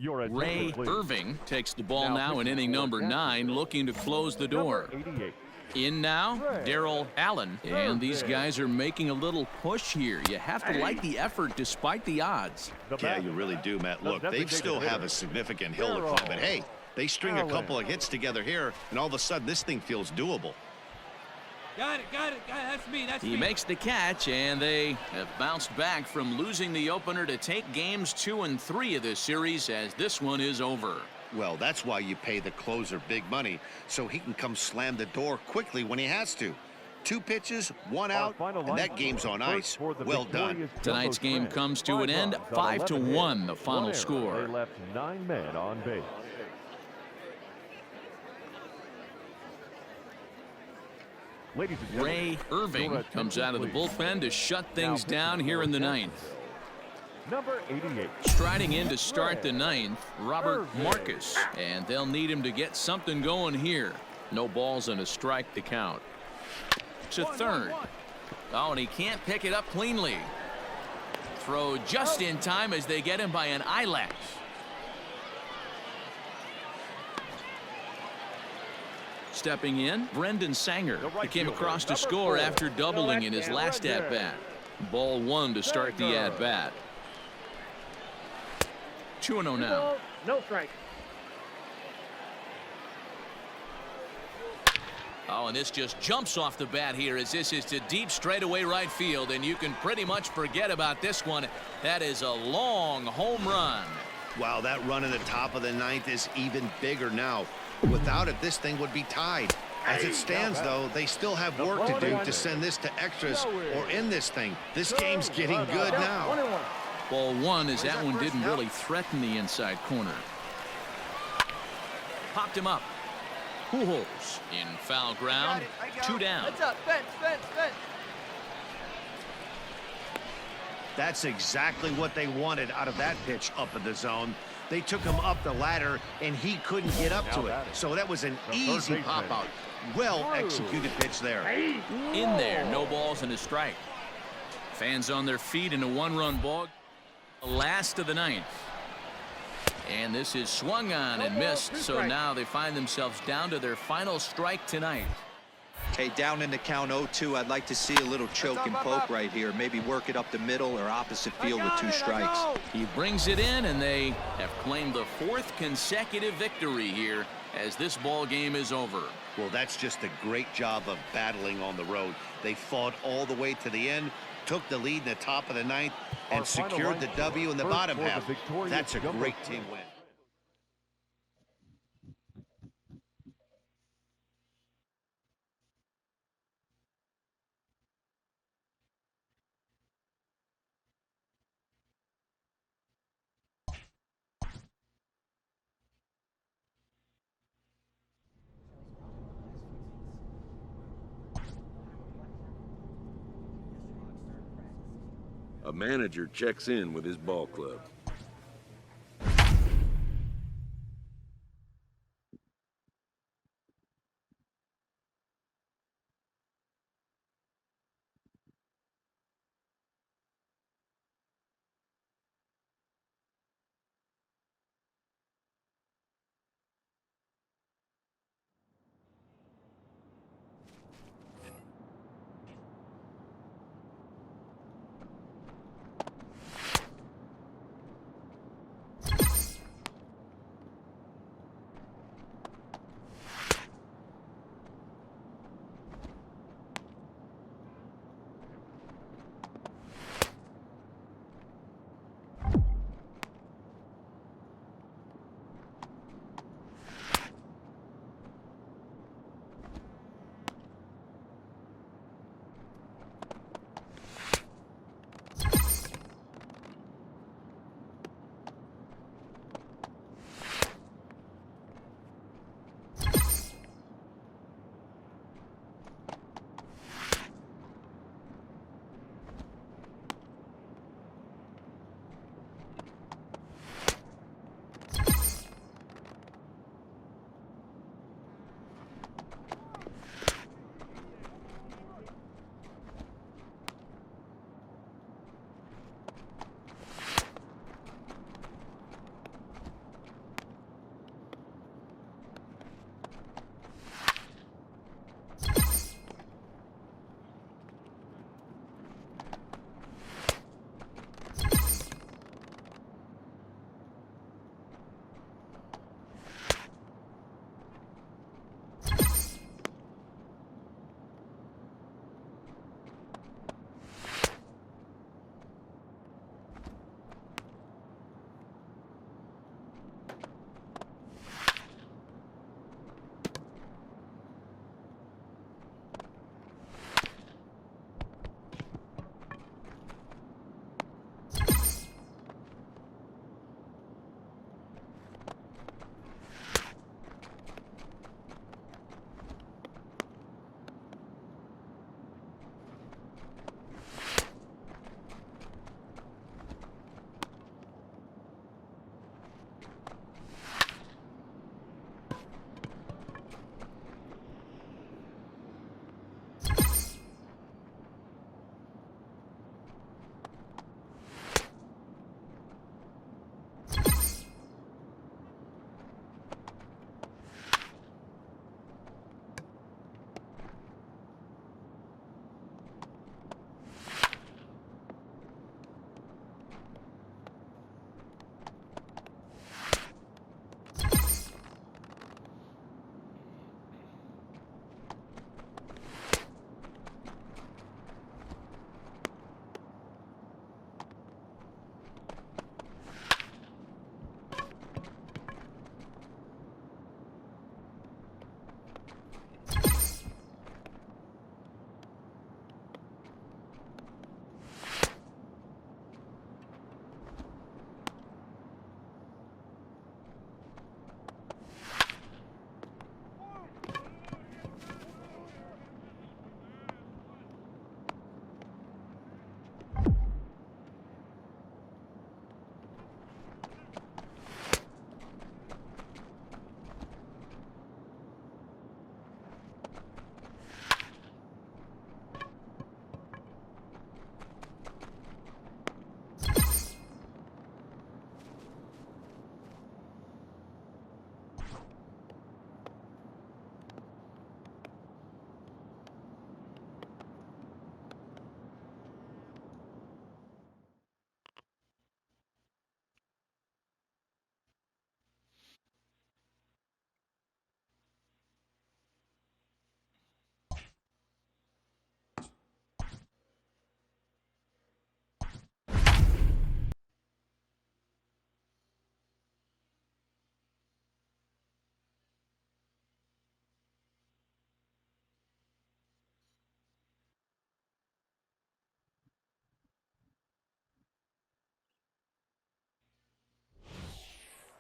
Ray Irving takes the ball now in inning number 9, looking to close the door. In now, Darrell Allen. And these guys are making a little push here. You have to like the effort despite the odds. Yeah, you really do, Matt. Look, they still have a significant hill to climb, but hey, they string a couple of hits together here, and all of a sudden this thing feels doable. Got it. That's me. He makes the catch, and they have bounced back from losing the opener to take games 2 and 3 of this series, as this one is over. Well, that's why you pay the closer big money, so he can come slam the door quickly when he has to. 2 pitches, 1 out, and that game's on ice. Well done. Tonight's game comes to an end, 5-1, the final score. They left 9 men on base. Ray Irving comes out of the bullpen to shut things down here in the 9th. Number 88. Striding in to start the 9th, Robert Marcus, and they'll need him to get something going here. No balls and a strike to count. To third. Oh, and he can't pick it up cleanly. Throw just in time as they get him by an eyelash. Stepping in, Brendan Sanger. He came across to score after doubling in his last at-bat. Ball 1 to start the at-bat. 2-0 now. No strike. Oh, and this just jumps off the bat here as this is to deep straightaway right field, and you can pretty much forget about this one. That is a long home run. Wow, that run in the top of the 9th is even bigger now. Without it, this thing would be tied. As it stands, though, they still have work to do to send this to extras or end this thing. This game's getting good now. Ball 1 as that one didn't really threaten the inside corner. Popped him up. Pujols in foul ground. 2 down. That's up. Fence. That's exactly what they wanted out of that pitch up in the zone. They took him up the ladder, and he couldn't get up to it. So that was an easy pop-out. Well-executed pitch there. In there, no balls and a strike. Fans on their feet in a 1-run ball. Last of the 9th. And this is swung on and missed, so now they find themselves down to their final strike tonight. Okay, down in the count 0-2, I'd like to see a little choke and poke right here. Maybe work it up the middle or opposite field with 2 strikes. He brings it in, and they have claimed the 4th consecutive victory here as this ball game is over. Well, that's just a great job of battling on the road. They fought all the way to the end, took the lead in the top of the 9th, and secured the W in the bottom half. That's a great team win. A manager checks in with his ball club.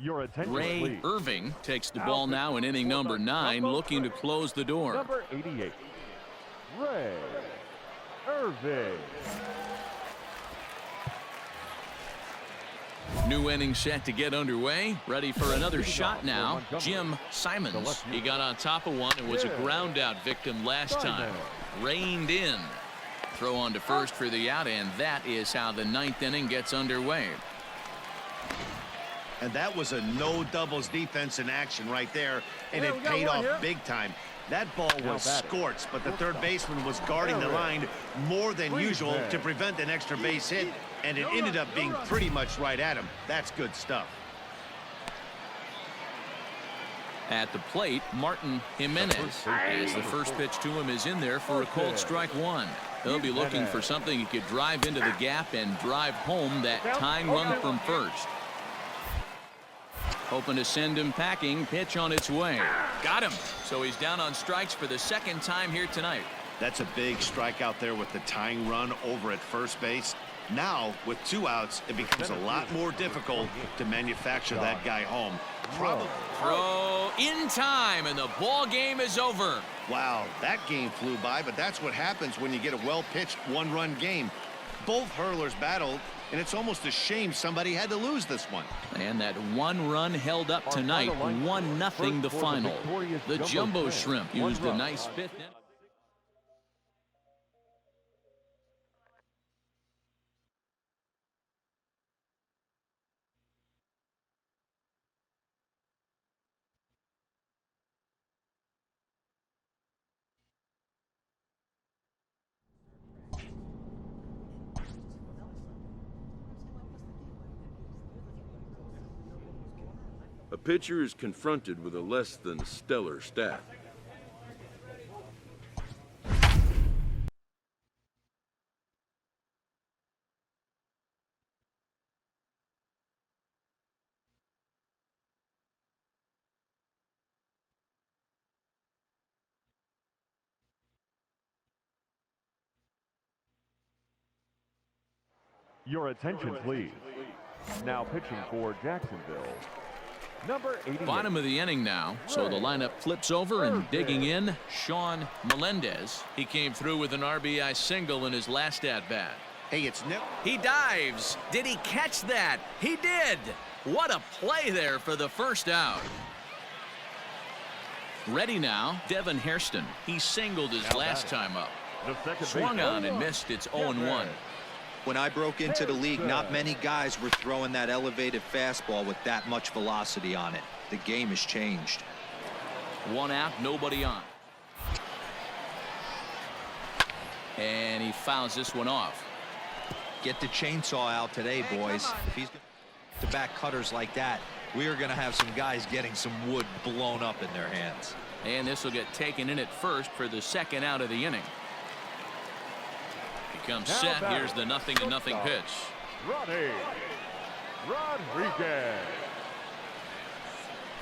Your attention, Ray please. Irving takes the ball now in inning number 9, looking to close the door. Number 88, Ray Irving. New inning set to get underway. Ready for another shot now. Jim Simons. He got on top of one and was a ground out victim last time. Reined in. Throw on to first for the out, and that is how the 9th inning gets underway. And that was a no doubles defense in action right there, and it paid off big time. That ball was scorched, but the third baseman was guarding the line more than usual to prevent an extra base hit, and it ended up being pretty much right at him. That's good stuff. At the plate, Martin Jimenez, as the first pitch to him is in there for a cold strike 1. He'll be looking for something he could drive into the gap and drive home that tying run from first. Hoping to send him packing. Pitch on its way. Got him. So he's down on strikes for the second time here tonight. That's a big strikeout there with the tying run over at first base. Now, with 2 outs, it becomes a lot more difficult to manufacture that guy home. Probably. Throw in time, and the ball game is over. Wow, that game flew by, but that's what happens when you get a well-pitched one-run game. Both hurlers battled, and it's almost a shame somebody had to lose this one. And that 1 run held up tonight, 1-0 the final. The Jumbo Shrimp used a nice 5th inning. A pitcher is confronted with a less than stellar stat. Your attention, please. Now pitching for Jacksonville, number 88. Bottom of the inning now, so the lineup flips over, and digging in, Sean Melendez. He came through with an RBI single in his last at-bat. Hey, it's Nip. He dives. Did he catch that? He did. What a play there for the first out. Ready now, Devin Hairston. He singled his last time up. Swung on and missed. It's 0-1. When I broke into the league, not many guys were throwing that elevated fastball with that much velocity on it. The game has changed. 1 out, nobody on. And he fouls this one off. Get the chainsaw out today, boys. If he's to back cutters like that, we are going to have some guys getting some wood blown up in their hands. And this will get taken in at first for the second out of the inning. Comes set. Here's the 0-0 pitch. Rodriguez.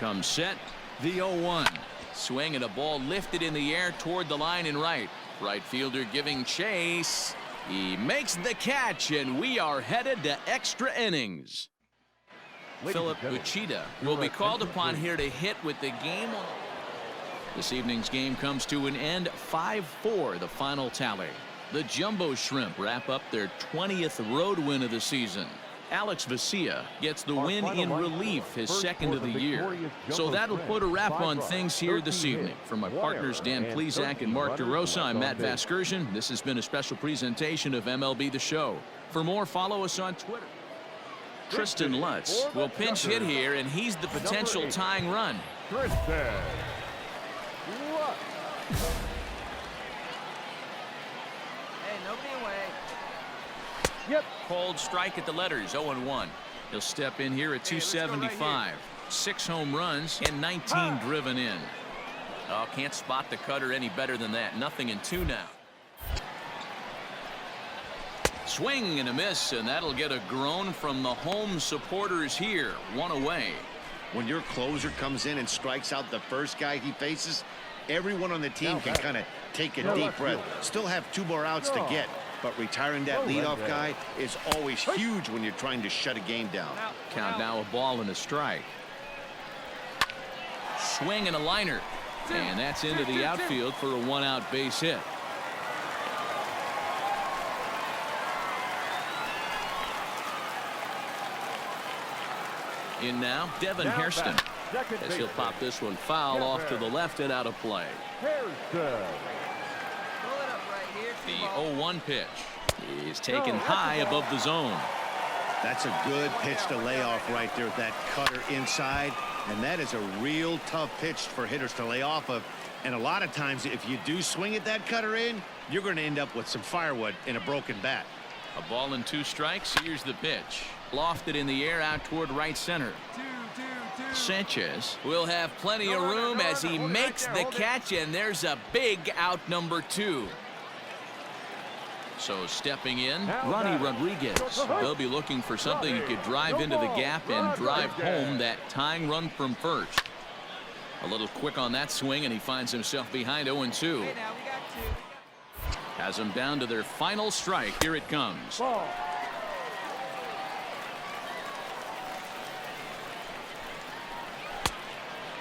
Comes set. The 0-1. Swing and a ball lifted in the air toward the line and right. Right fielder giving chase. He makes the catch, and we are headed to extra innings. Philip Uchida will be called upon here to hit with the game. This evening's game comes to an end. 5-4 the final tally. The Jumbo Shrimp wrap up their 20th road win of the season. Alex Vesia gets the win in relief, his second of the year. So that'll put a wrap on things here this evening. From my partners Dan Plesac and Mark DeRosa, I'm Matt Vasgersian. This has been a special presentation of MLB The Show. For more, follow us on Twitter. Tristan Lutz will pinch hit here, and he's the potential tying run. Tristan Lutz. Yep. Cold strike at the letters, 0-1. He'll step in here at 275. 6 home runs and 19 driven in. Oh, can't spot the cutter any better than that. 0-2 now. Swing and a miss, and that'll get a groan from the home supporters here. 1 away. When your closer comes in and strikes out the first guy he faces, everyone on the team can kind of take a deep breath. Still have 2 more outs to get. But retiring that leadoff guy is always huge when you're trying to shut a game down. Count now, a ball and a strike. swing and a liner. And that's into the outfield for a one-out base hit. In now, Devin Hairston, as he'll pop this one foul off to the left and out of play. The 0-1 pitch is taken high above the zone. That's a good pitch to lay off right there, that cutter inside. And that is a real tough pitch for hitters to lay off of. And a lot of times, if you do swing at that cutter in, you're going to end up with some firewood in a broken bat. A ball and 2 strikes. Here's the pitch. Lofted in the air out toward right center. Sanchez will have plenty of room as he makes the catch, and there's a big out number 2. So stepping in, Ronnie Rodriguez. They'll be looking for something he could drive into the gap and drive home that tying run from first. A little quick on that swing, and he finds himself behind 0-2. Has them down to their final strike. Here it comes.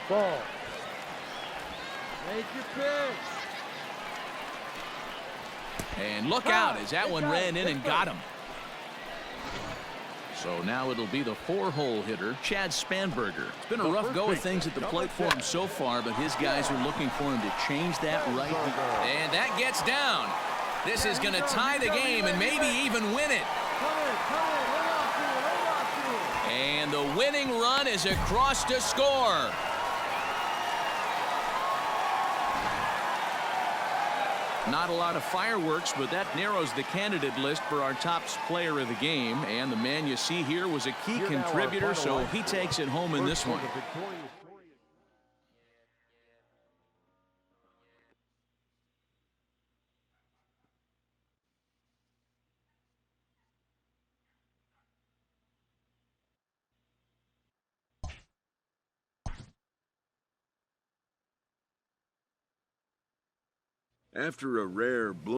Ball. Make your pitch. And look out as that one ran in and got him. So now it'll be the 4-hole hitter, Chad Spanberger. It's been a rough go of things at the plate for him so far, but his guys are looking for him to change that right here. And that gets down. This is going to tie the game and maybe even win it. And the winning run is across to score. Not a lot of fireworks, but that narrows the candidate list for our top player of the game. And the man you see here was a key contributor, so he takes it home in this one. After a rare blow.